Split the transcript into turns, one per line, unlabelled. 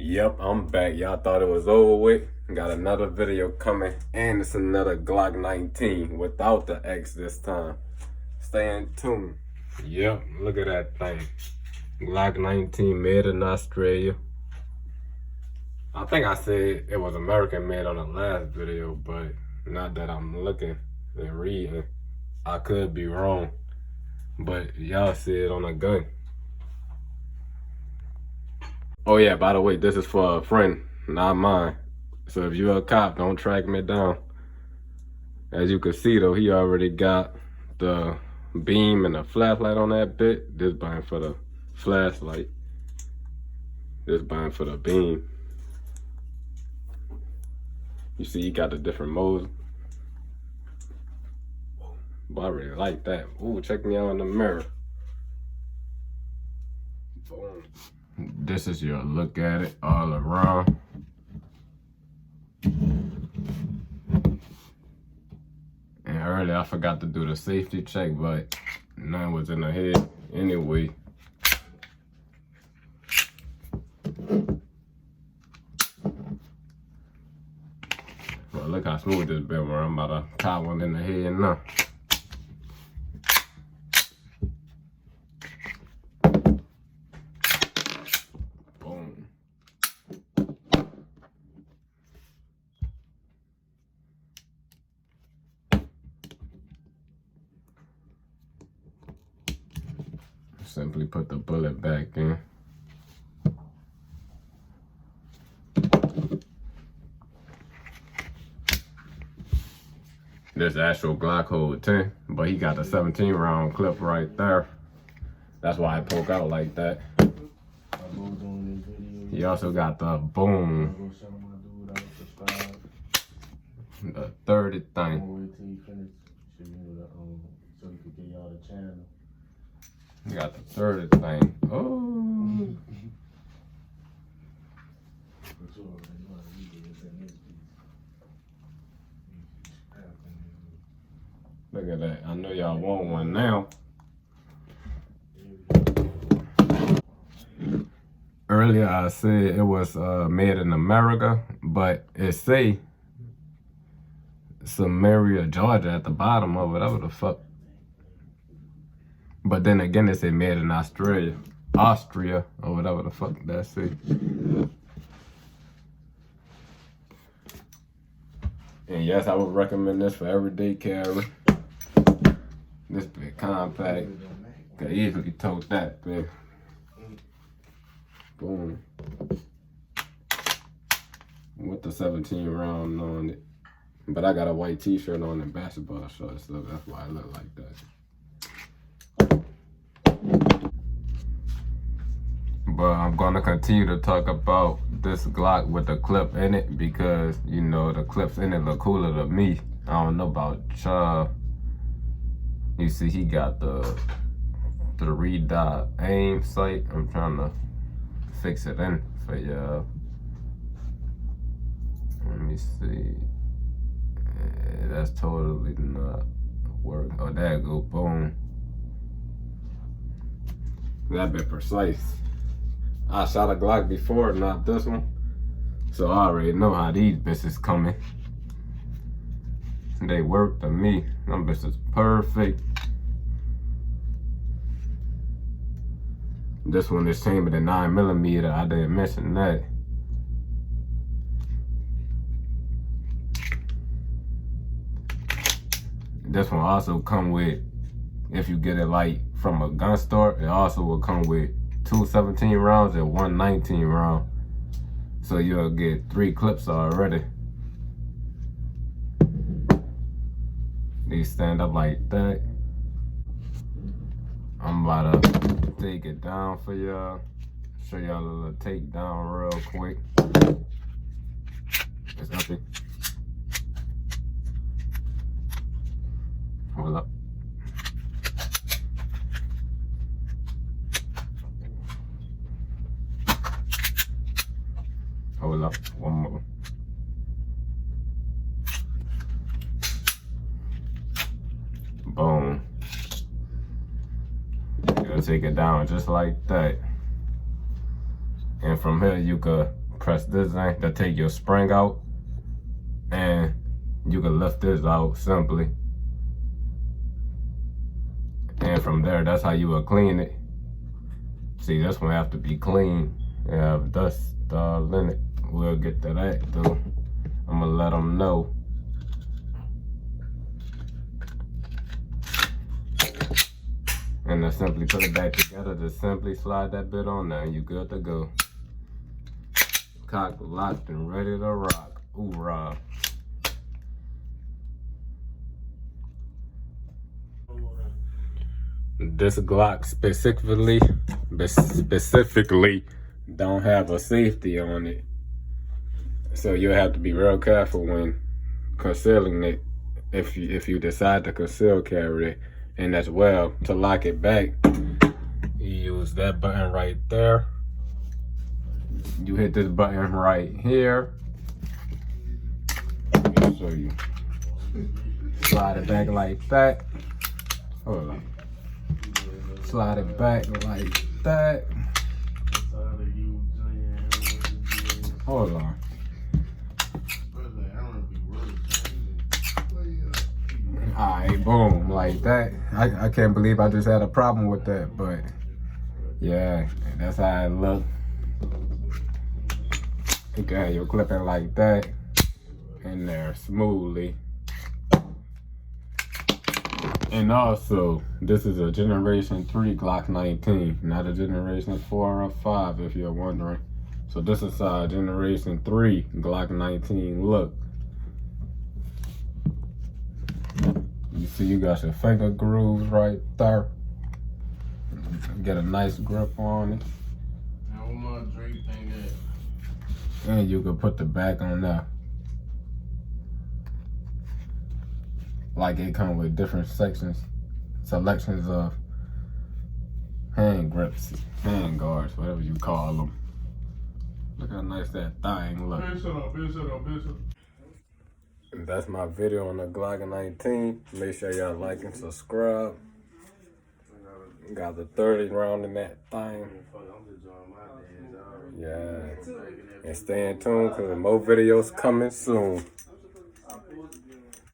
Yep, I'm back. Y'all thought it was over with. Got another video coming, and it's another Glock 19 without the X this time. Stay in tune. Yep, look at that thing. Glock 19 made in Australia. I think I said it was American made on the last video, but not that I'm looking and reading. I could be wrong, but y'all see it on a gun. Oh yeah, by the way, this is for a friend, not mine. So if you're a cop, don't track me down. As you can see though, he already got the beam and the flashlight on that bit. This button for the flashlight. This button for the beam. You see he got the different modes. But I really like that. Ooh, check me out in the mirror. Boom. This is your look at it all around. And earlier I forgot to do the safety check, but none was in the head anyway. Well, look how smooth this been where I'm about to cop one in the head now. Boom. Simply put the bullet back in. This actual Glock hold 10, but he got the 17 round clip right there. That's why I poke out like that. He also got the boom, the 30 thing. You got the 30 thing. Oh. Look at that. I know y'all want one now. Earlier I said it was made in America, but it say Samaria, Georgia at the bottom of whatever the fuck. But then again, it say made in Australia, or whatever the fuck that say. And yes, I would recommend this for everyday carry. This big compact, can easily tote that big. Boom. With the 17 round on it. But I got a white t-shirt on and basketball shorts, so that's why I look like that. But I'm gonna continue to talk about this Glock with the clip in it because, you know, the clips in it look cooler to me. I don't know about y'all. You see he got the 3-dot aim sight. I'm trying to fix it in for y'all. Let me see. That's totally not working. Oh, there you go, boom. That bit precise. I shot a Glock before, not this one. So I already know how these bitches coming. They work to me. Them bitches perfect. This one is chambered in 9mm. I didn't mention that. This one also come with, if you get it like from a gun store, it also will come with 2 17 rounds and 1 19 round. So you'll get 3 clips already. They stand up like that. I'm about to take it down for y'all. Show y'all a little takedown real quick. It's empty. Hold up. Hold up. One more. Boom. You'll take it down just like that. And from here you could press this in to take your spring out, and you can lift this out simply. And from there, that's how you will clean it. See, this one have to be clean. Yeah, dust all in it. We'll get to that though. I'm gonna let them know. And then simply put it back together. Just simply slide that bit on there and you good to go. Cocked, locked, and ready to rock. Hoorah. This Glock specifically don't have a safety on it. So you have to be real careful when concealing it if you decide to conceal carry it. And as well, to lock it back, you use that button right there. You hit this button right here. Let me show you. Slide it back like that. Hold on. Slide it back like that. Hold on. Alright, boom, like that. I can't believe I just had a problem with that, but yeah, that's how it look. You can have your clipping like that in there smoothly. And also, this is a Generation 3 Glock 19, not a Generation 4 or 5 if you're wondering. So this is a Generation 3 Glock 19 look. You see you got your finger grooves right there. Get a nice grip on it. And you can put the back on there. Like it comes with different selections of hand grips, hand guards, whatever you call them. Look how nice that thing looks. That's my video on the Glock 19. Make sure y'all like and subscribe. Got the 30 round in that thing. Yeah. And stay in tune because more videos coming soon.